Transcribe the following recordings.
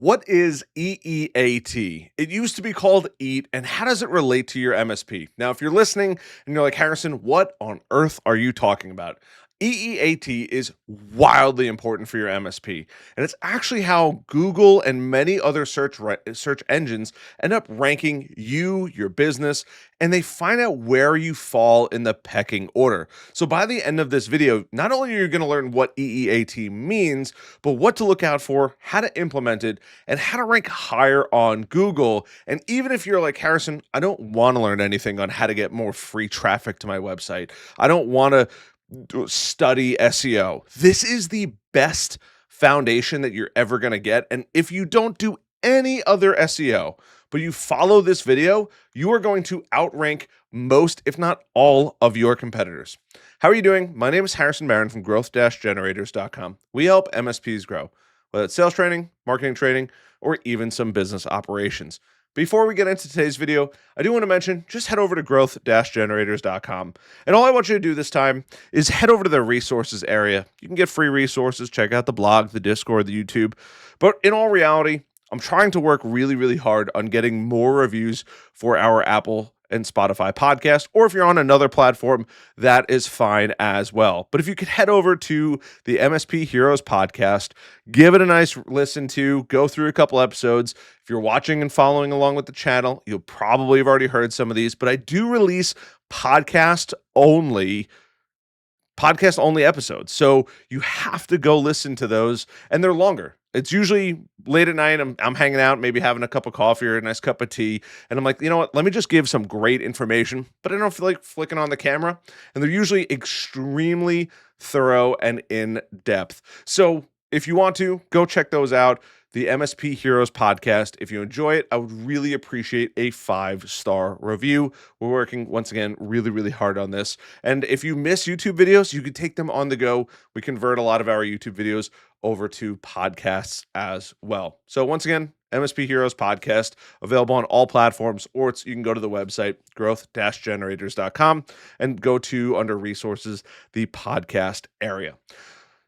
What is EEAT? It used to be called EAT, and how does it relate to your MSP? Now, if you're listening and you're like, Harrison, what on earth are you talking about? EEAT is wildly important for your MSP, and it's actually how Google and many other search engines end up ranking you, your business, and they find out where you fall in the pecking order. So by the end of this video, not only are you going to learn what EEAT means, but what to look out for, how to implement it, and how to rank higher on Google. And even if you're like, Harrison, I don't want to learn anything on how to get more free traffic to my website, I don't want to study SEO. This is the best foundation that you're ever going to get. And if you don't do any other SEO, but you follow this video, you are going to outrank most, if not all, of your competitors. How are you doing? My name is Harrison Barron from growth-generators.com. We help MSPs grow, whether it's sales training, marketing training, or even some business operations. Before we get into today's video, I do want to mention, just head over to growth-generators.com. And all I want you to do this time is head over to the resources area. You can get free resources, check out the blog, the Discord, the YouTube. But in all reality, I'm trying to work really, really hard on getting more reviews for our Apple and Spotify podcast, or if you're on another platform, that is fine as well. But if you could head over to the MSP Heroes podcast, give it a nice listen to, go through a couple episodes. If you're watching and following along with the channel, you'll probably have already heard some of these, but I do release podcast only episodes. So you have to go listen to those, and they're longer. It's usually late at night. I'm hanging out, maybe having a cup of coffee or a nice cup of tea. And I'm like, you know what? Let me just give some great information, but I don't feel like flicking on the camera. And they're usually extremely thorough and in depth. So if you want to, go check those out. The MSP Heroes podcast. If you enjoy it, I would really appreciate a 5-star review. We're working, once again, really, really hard on this. And if you miss YouTube videos, you can take them on the go. We convert a lot of our YouTube videos over to podcasts as well. So once again, MSP Heroes podcast, available on all platforms, or you can go to the website, growth-generators.com, and go to, under resources, the podcast area.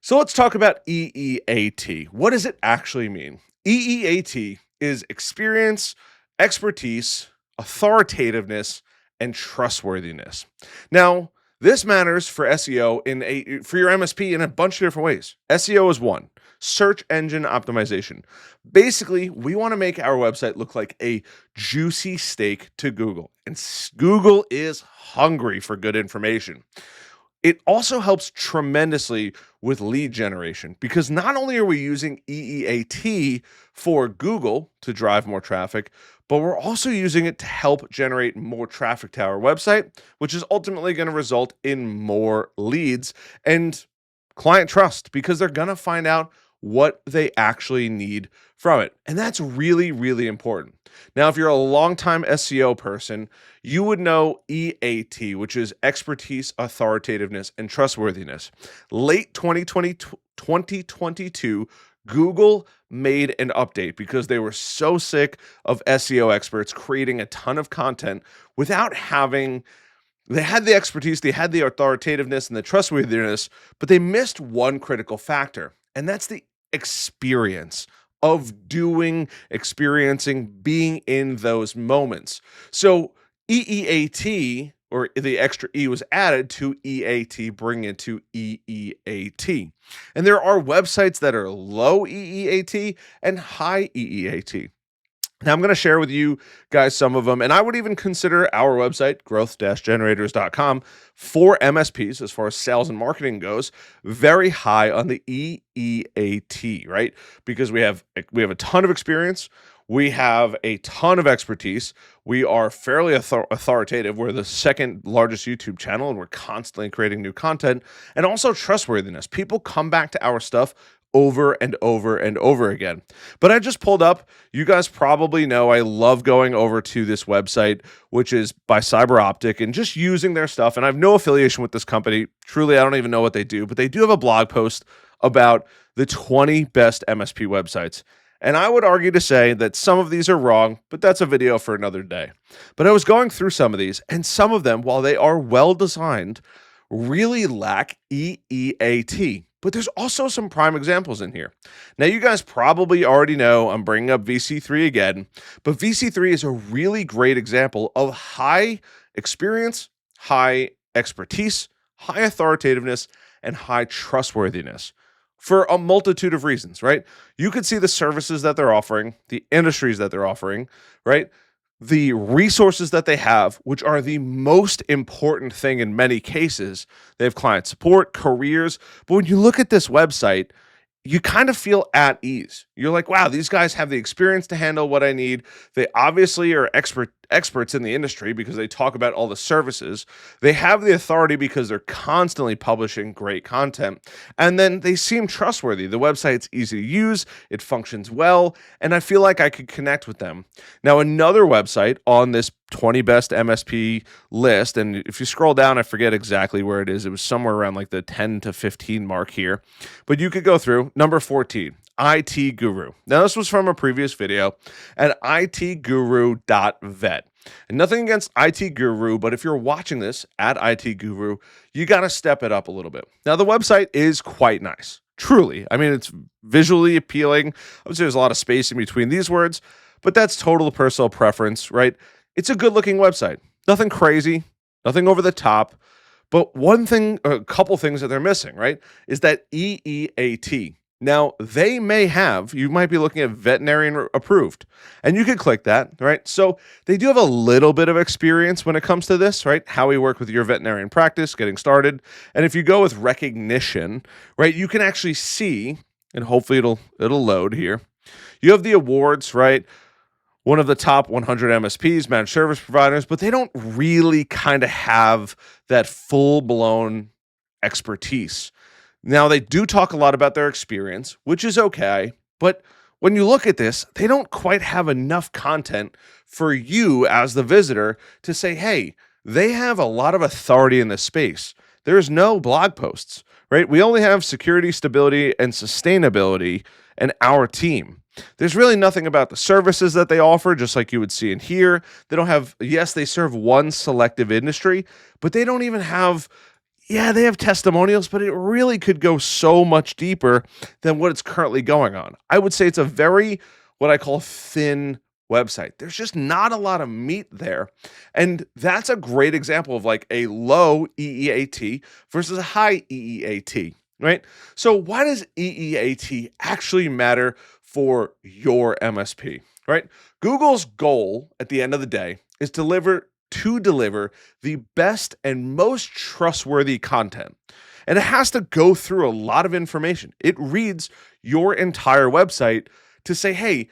So let's talk about EEAT. What does it actually mean? EEAT is experience, expertise, authoritativeness, and trustworthiness. Now, this matters for SEO for your MSP in a bunch of different ways. SEO is one. Search engine optimization. Basically, we want to make our website look like a juicy steak to Google. And Google is hungry for good information. It also helps tremendously with lead generation, because not only are we using EEAT for Google to drive more traffic, but we're also using it to help generate more traffic to our website, which is ultimately going to result in more leads and client trust, because they're going to find out what they actually need from it. And that's really, really important. Now, if you're a longtime SEO person, you would know EAT, which is expertise, authoritativeness, and trustworthiness. Late 2022, Google made an update because they were so sick of SEO experts creating a ton of content without having. They had the expertise, they had the authoritativeness and the trustworthiness, but they missed one critical factor, and that's the experience of experiencing, being in those moments. So EEAT, or the extra E, was added to EAT, bringing it to EEAT. And there are websites that are low EEAT and high EEAT. Now, I'm going to share with you guys some of them, and I would even consider our website, growth-generators.com, for MSPs, as far as sales and marketing goes, very high on the EEAT, right? Because we have a ton of experience, we have a ton of expertise, we are fairly authoritative, we're the second largest YouTube channel, and we're constantly creating new content, and also trustworthiness. People come back to our stuff over and over and over again. But I just pulled up, you guys probably know I love going over to this website, which is by CyberOptic, and just using their stuff. And I have no affiliation with this company. Truly, I don't even know what they do, but they do have a blog post about the 20 best MSP websites. And I would argue to say that some of these are wrong, but that's a video for another day. But I was going through some of these, and some of them, while they are well designed, really lack EEAT. But there's also some prime examples in here. Now, you guys probably already know I'm bringing up VC3 again, but VC3 is a really great example of high experience, high expertise, high authoritativeness, and high trustworthiness for a multitude of reasons, right? You could see the services that they're offering, the industries that they're offering, right? The resources that they have, which are the most important thing in many cases. They have client support, careers. But when you look at this website, you kind of feel at ease. You're like, wow, these guys have the experience to handle what I need. They obviously are experts in the industry because they talk about all the services. They have the authority because they're constantly publishing great content. And then they seem trustworthy. The website's easy to use, it functions well, and I feel like I could connect with them. Now, another website on this 20 best MSP list, and if you scroll down, I forget exactly where it is. It was somewhere around like the 10 to 15 mark here. But you could go through number 14. IT Guru. Now, this was from a previous video at itguru.vet. And nothing against IT Guru, but if you're watching this at IT Guru, you got to step it up a little bit. Now, the website is quite nice. Truly. I mean, it's visually appealing. I would say there's a lot of space in between these words, but that's total personal preference, right? It's a good looking website. Nothing crazy, nothing over the top. But a couple things that they're missing, right, is that EEAT. Now, you might be looking at veterinarian approved, and you could click that, right? So they do have a little bit of experience when it comes to this, right? How we work with your veterinarian practice, getting started. And if you go with recognition, right, you can actually see, and hopefully it'll load here. You have the awards, right? One of the top 100 MSPs, managed service providers, but they don't really kind of have that full-blown expertise. Now, they do talk a lot about their experience, which is okay, but when you look at this, they don't quite have enough content for you as the visitor to say, hey, they have a lot of authority in this space. There's no blog posts, right? We only have security, stability, and sustainability and our team. There's really nothing about the services that they offer, just like you would see in here. They don't have, yes, they serve one selective industry, but they don't even have, they have testimonials, but it really could go so much deeper than what it's currently going on. I would say it's a very, what I call thin website. There's just not a lot of meat there. And that's a great example of like a low EEAT versus a high EEAT, right? So why does EEAT actually matter for your MSP, right? Google's goal at the end of the day is to deliver the best and most trustworthy content. And it has to go through a lot of information. It reads your entire website to say, hey,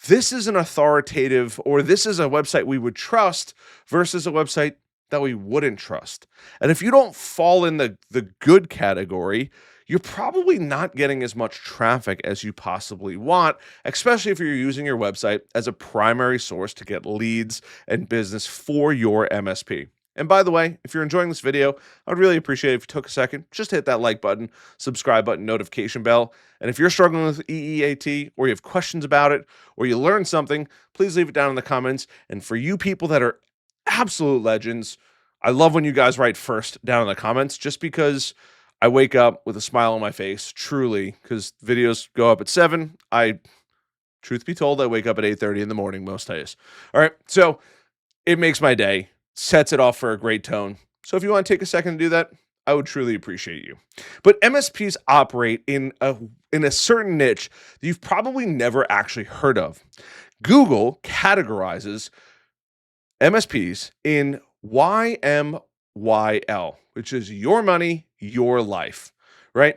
this is an authoritative, or this is a website we would trust versus a website that we wouldn't trust. And if you don't fall in the good category, you're probably not getting as much traffic as you possibly want, especially if you're using your website as a primary source to get leads and business for your MSP. And by the way, if you're enjoying this video, I'd really appreciate it if you took a second, just hit that like button, subscribe button, notification bell. And if you're struggling with EEAT, or you have questions about it, or you learned something, please leave it down in the comments. And for you people that are absolute legends, I love when you guys write first down in the comments, just because I wake up with a smile on my face, truly, because videos go up at 7. Truth be told, I wake up at 8:30 in the morning most days. All right, so it makes my day, sets it off for a great tone. So if you want to take a second to do that, I would truly appreciate you. But MSPs operate in a certain niche that you've probably never actually heard of. Google categorizes MSPs in YMYL, which is your money, your life, right?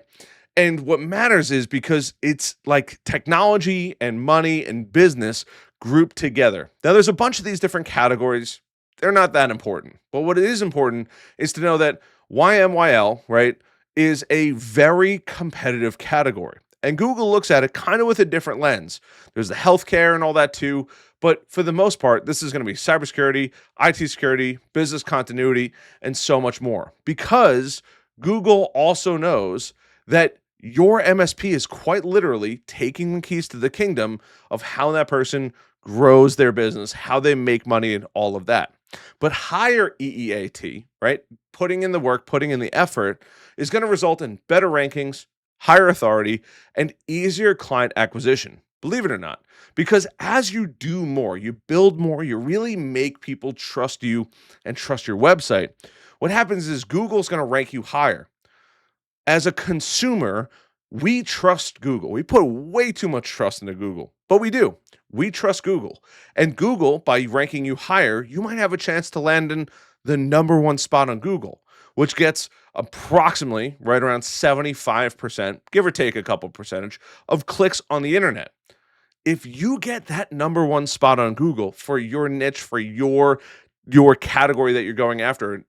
And what matters is because it's like technology and money and business grouped together. Now, there's a bunch of these different categories. They're not that important. But what is important is to know that YMYL, right, is a very competitive category. And Google looks at it kind of with a different lens. There's the healthcare and all that too. But for the most part, this is going to be cybersecurity, IT security, business continuity, and so much more. Because Google also knows that your MSP is quite literally taking the keys to the kingdom of how that person grows their business, how they make money, and all of that. But higher EEAT, right? Putting in the work, putting in the effort is going to result in better rankings, higher authority, and easier client acquisition. Believe it or not, because as you do more, you build more, you really make people trust you and trust your website. What happens is Google's going to rank you higher. As a consumer, we trust Google. We put way too much trust into Google, but we do. We trust Google. And Google, by ranking you higher, you might have a chance to land in the number one spot on Google, which gets approximately right around 75%, give or take a couple percentage, of clicks on the internet. If you get that number one spot on Google for your niche, for your category that you're going after,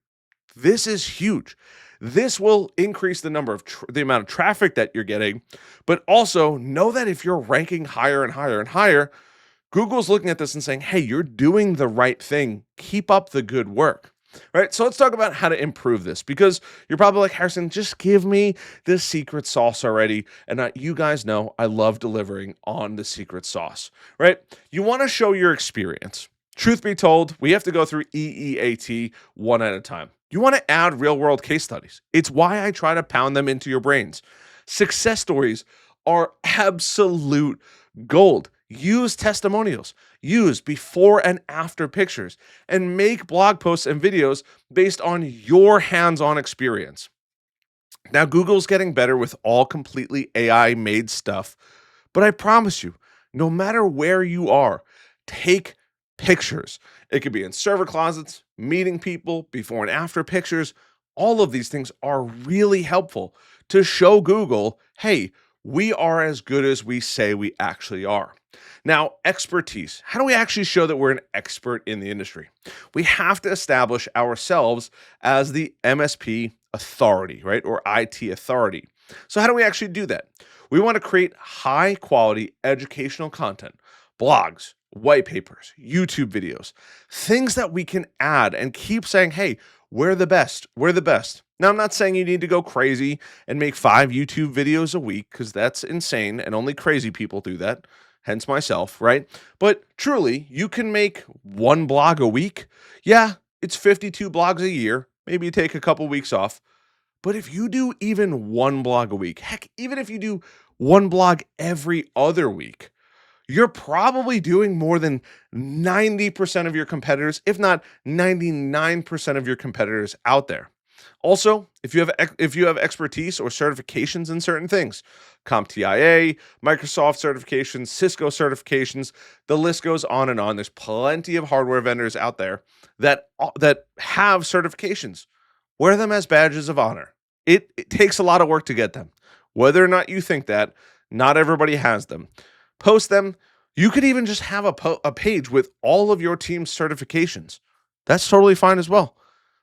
this is huge. This will increase the number of the amount of traffic that you're getting, but also know that if you're ranking higher and higher and higher, Google's looking at this and saying, "Hey, you're doing the right thing. Keep up the good work." Right? So let's talk about how to improve this, because you're probably like, "Harrison, just give me the secret sauce already." And you guys know I love delivering on the secret sauce, right? You want to show your experience. Truth be told, we have to go through EEAT one at a time. You want to add real world case studies. It's why I try to pound them into your brains. Success stories are absolute gold. Use testimonials, use before and after pictures, and make blog posts and videos based on your hands-on experience. Now, Google's getting better with all completely AI made stuff, but I promise you, no matter where you are, take pictures. It could be in server closets, meeting people, before and after pictures. All of these things are really helpful to show Google, hey, we are as good as we say we actually are. Now, expertise. How do we actually show that we're an expert in the industry? We have to establish ourselves as the MSP authority, right? Or IT authority. So how do we actually do that? We want to create high quality educational content, blogs, white papers, YouTube videos, things that we can add and keep saying, hey, we're the best. We're the best. Now, I'm not saying you need to go crazy and make 5 YouTube videos a week, because that's insane and only crazy people do that, hence myself, right? But truly, you can make 1 blog a week. Yeah, it's 52 blogs a year. Maybe you take a couple weeks off. But if you do even 1 blog a week, heck, even if you do 1 blog every other week, you're probably doing more than 90% of your competitors, if not 99% of your competitors out there. Also, if you have expertise or certifications in certain things, CompTIA, Microsoft certifications, Cisco certifications, the list goes on and on. There's plenty of hardware vendors out there that have certifications. Wear them as badges of honor. It takes a lot of work to get them. Whether or not you think that, not everybody has them. Post them. You could even just have a page with all of your team's certifications. That's totally fine as well.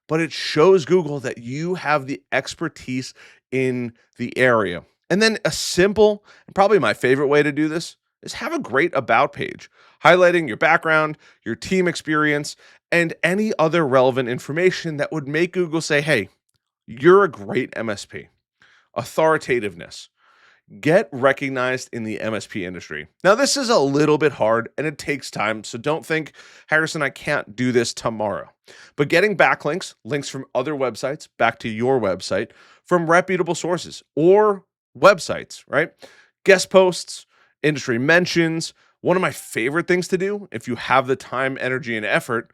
But it shows Google that you have the expertise in the area. And then a simple, and probably my favorite way to do this, is have a great about page, highlighting your background, your team experience, and any other relevant information that would make Google say, hey, you're a great MSP. Authoritativeness. Get recognized in the MSP industry. Now, this is a little bit hard and it takes time, so don't think, Harrison, I can't do this tomorrow. But getting backlinks, links from other websites back to your website from reputable sources or websites, right? Guest posts, industry mentions. One of my favorite things to do, if you have the time, energy, and effort,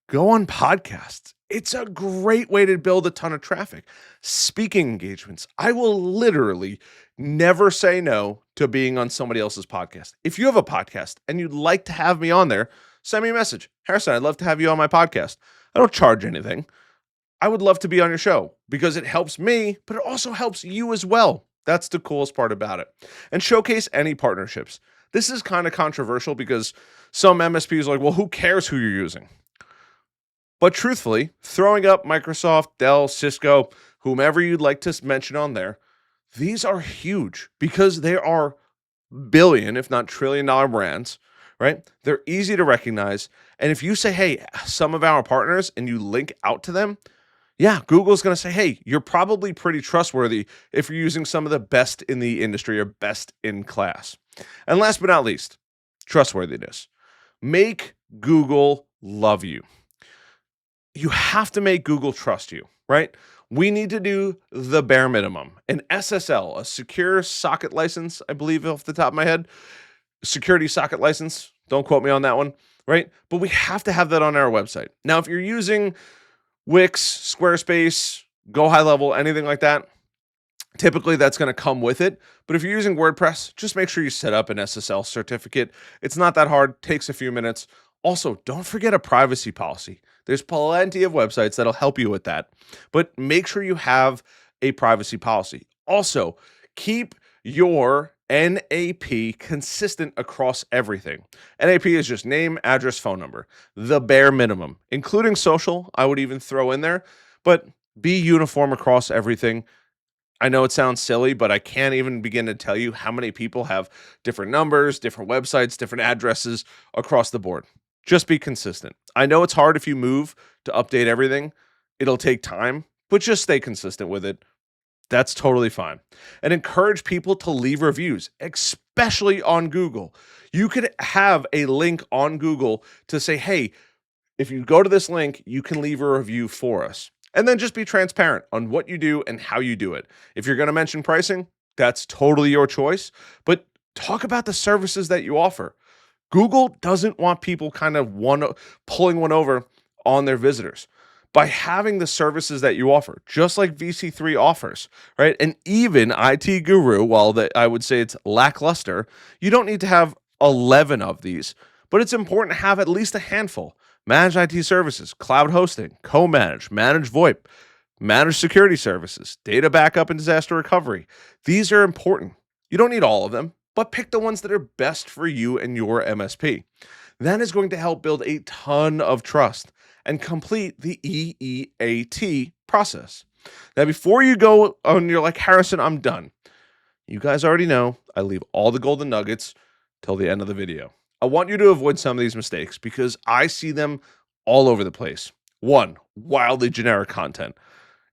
go on podcasts. It's a great way to build a ton of traffic. Speaking engagements. I will literally never say no to being on somebody else's podcast. If you have a podcast and you'd like to have me on there, send me a message. Harrison, I'd love to have you on my podcast. I don't charge anything. I would love to be on your show because it helps me, but it also helps you as well. That's the coolest part about it. And showcase any partnerships. This is kind of controversial because some MSPs are like, well, who cares who you're using? But truthfully, throwing up Microsoft, Dell, Cisco, whomever you'd like to mention on there, these are huge because they are billion, if not trillion-dollar brands, right? They're easy to recognize. And if you say, hey, some of our partners, and you link out to them, yeah, Google's going to say, hey, you're probably pretty trustworthy if you're using some of the best in the industry or best in class. And last but not least, trustworthiness. Make Google love you. you have to make Google trust you, right? We need to do the bare minimum. An SSL, a secure socket license, I believe off the top of my head, security socket license. Don't quote me on that one, right? But we have to have that on our website. Now, if you're using Wix, Squarespace, Go High Level, anything like that, typically that's going to come with it. But if you're using WordPress, just make sure you set up an SSL certificate. It's not that hard, takes a few minutes. Also, don't forget a privacy policy. There's plenty of websites that'll help you with that, but make sure you have a privacy policy. Also, keep your NAP consistent across everything. NAP is just name, address, phone number, the bare minimum, including social. I would even throw in there, but be uniform across everything. I know it sounds silly, but I can't even begin to tell you how many people have different numbers, different websites, different addresses across the board. Just be consistent. I know it's hard if you move to update everything. It'll take time, but just stay consistent with it. That's totally fine. And encourage people to leave reviews, especially on Google. You could have a link on Google to say, hey, if you go to this link, you can leave a review for us. And then just be transparent on what you do and how you do it. If you're going to mention pricing, that's totally your choice, but talk about the services that you offer. Google doesn't want people kind of pulling one over on their visitors. By having the services that you offer, just like VC3 offers, right? And even IT Guru, while I would say it's lackluster, you don't need to have 11 of these, but it's important to have at least a handful. Manage IT services, cloud hosting, co-manage, manage VoIP, manage security services, data backup and disaster recovery. These are important. You don't need all of them, but pick the ones that are best for you and your MSP. That is going to help build a ton of trust and complete the EEAT process. Now, before you go and you're like, Harrison, I'm done. You guys already know I leave all the golden nuggets till the end of the video. I want you to avoid some of these mistakes because I see them all over the place. One, wildly generic content.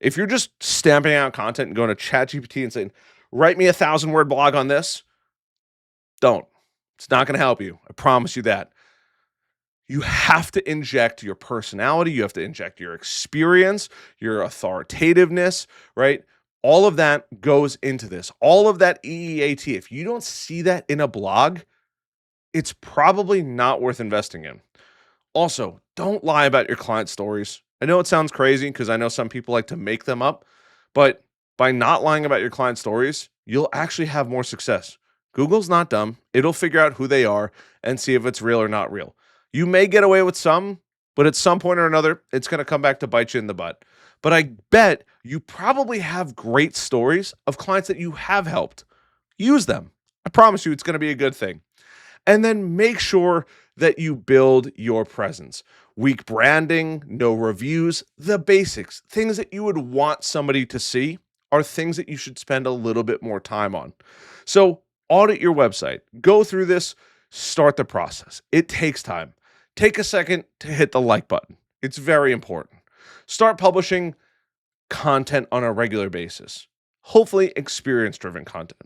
If you're just stamping out content and going to ChatGPT and saying, write me a 1,000-word blog on this, don't. It's not going to help you. I promise you that. You have to inject your personality. You have to inject your experience, your authoritativeness, right? All of that goes into this. All of that EEAT. If you don't see that in a blog, it's probably not worth investing in. Also, don't lie about your client stories. I know it sounds crazy because I know some people like to make them up, but by not lying about your client stories, you'll actually have more success. Google's not dumb. It'll figure out who they are and see if it's real or not real. You may get away with some, but at some point or another, it's going to come back to bite you in the butt. But I bet you probably have great stories of clients that you have helped. Use them. I promise you it's going to be a good thing. And then make sure that you build your presence. Weak branding, no reviews, the basics, things that you would want somebody to see are things that you should spend a little bit more time on. So audit your website. Go through this, start the process. It takes time. Take a second to hit the like button. It's very important. Start publishing content on a regular basis. Hopefully experience-driven content.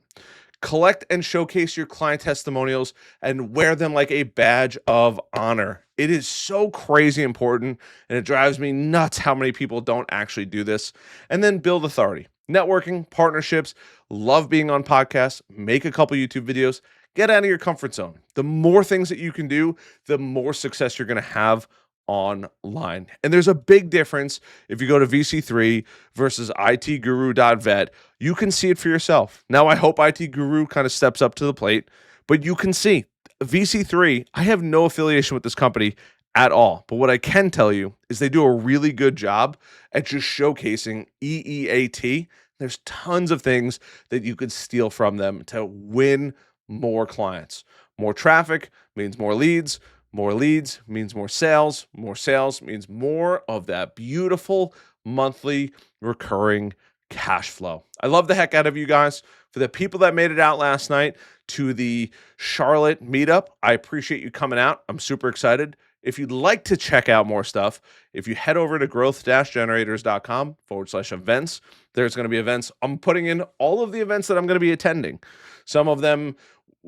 Collect and showcase your client testimonials and wear them like a badge of honor. It is so crazy important, and it drives me nuts how many people don't actually do this. And then build authority. Networking, partnerships, love being on podcasts, make a couple YouTube videos, get out of your comfort zone. The more things that you can do, the more success you're going to have online. And there's a big difference if you go to VC3 versus itguru.vet. You can see it for yourself. Now, I hope IT Guru kind of steps up to the plate, but you can see VC3, I have no affiliation with this company at all. But what I can tell you is they do a really good job at just showcasing EEAT. There's tons of things that you could steal from them to win more clients. More traffic means more leads. More leads means more sales. More sales means more of that beautiful monthly recurring cash flow. I love the heck out of you guys. For the people that made it out last night to the Charlotte meetup, I appreciate you coming out. I'm super excited. If you'd like to check out more stuff, if you head over to growth-generators.com/events, there's going to be events. I'm putting in all of the events that I'm going to be attending. Some of them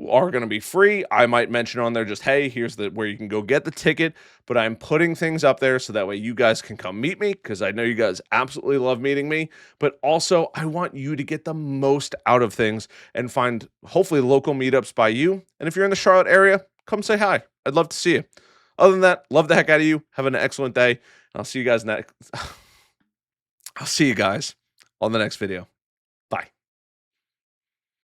are going to be free. I might mention on there just, hey, here's the where you can go get the ticket, but I'm putting things up there so that way you guys can come meet me, because I know you guys absolutely love meeting me. But also, I want you to get the most out of things and find hopefully local meetups by you. And if you're in the Charlotte area, come say hi. I'd love to see you. Other than that, love the heck out of you. Have an excellent day. I'll see you guys next. I'll see you guys on the next video.